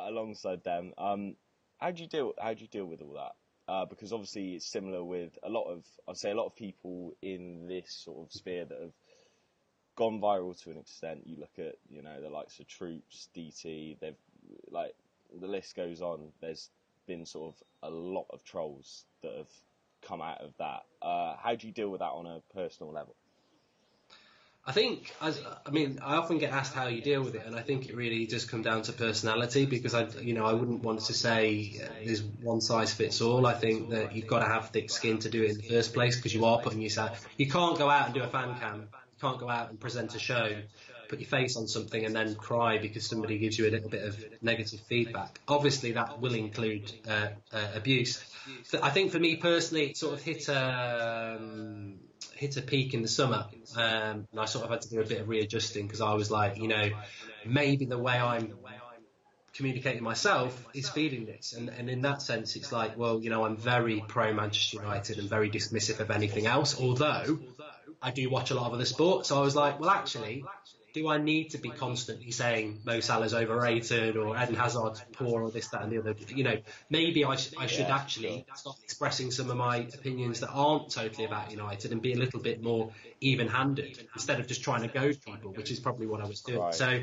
alongside them, how do you deal with all that? Because obviously it's similar with I'd say a lot of people in this sort of sphere that have gone viral to an extent. You look at, the likes of Troops, DT, they've, like, the list goes on. There's been sort of a lot of trolls that have come out of that. How do you deal with that on a personal level? I think, I often get asked how you deal with it, and I think it really does come down to personality, because I wouldn't want to say there's one size fits all. I think that you've got to have thick skin to do it in the first place, because you are putting yourself. You can't go out and do a fan cam. You can't go out and present a show, put your face on something, and then cry because somebody gives you a little bit of negative feedback. Obviously, that will include abuse. So I think for me personally, it sort of hit a peak in the summer, and I sort of had to do a bit of readjusting, because I was like, maybe the way I'm communicating myself is feeding this, and in that sense it's like, well, I'm very pro Manchester United and very dismissive of anything else, although I do watch a lot of other sports. So I was like, well, actually, do I need to be constantly saying Mo Salah's overrated or Eden Hazard's poor or this, that and the other? Maybe I should actually start expressing some of my opinions that aren't totally about United and be a little bit more even-handed instead of just trying to goad people, which is probably what I was doing. Right. So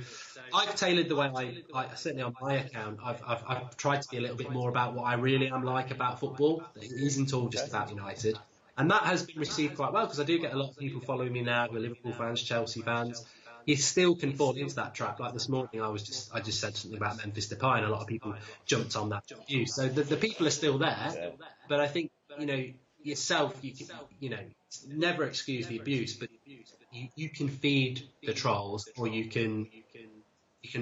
I've tailored the way I certainly on my account, I've tried to be a little bit more about what I really am like about football. It isn't all just about United. And that has been received quite well, because I do get a lot of people following me now who are Liverpool fans, Chelsea fans. You still can fall into that trap. Like this morning, I just said something about Memphis Depay, and a lot of people jumped on that view. So the people are still there, but I think yourself, you can, never excuse the abuse, but you can feed the trolls, or you can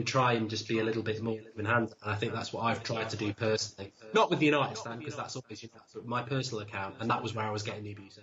try and just be a little bit more even-handed. And I think that's what I've tried to do personally, not with the United stand, because that's always my personal account, and that was where I was getting the abuse.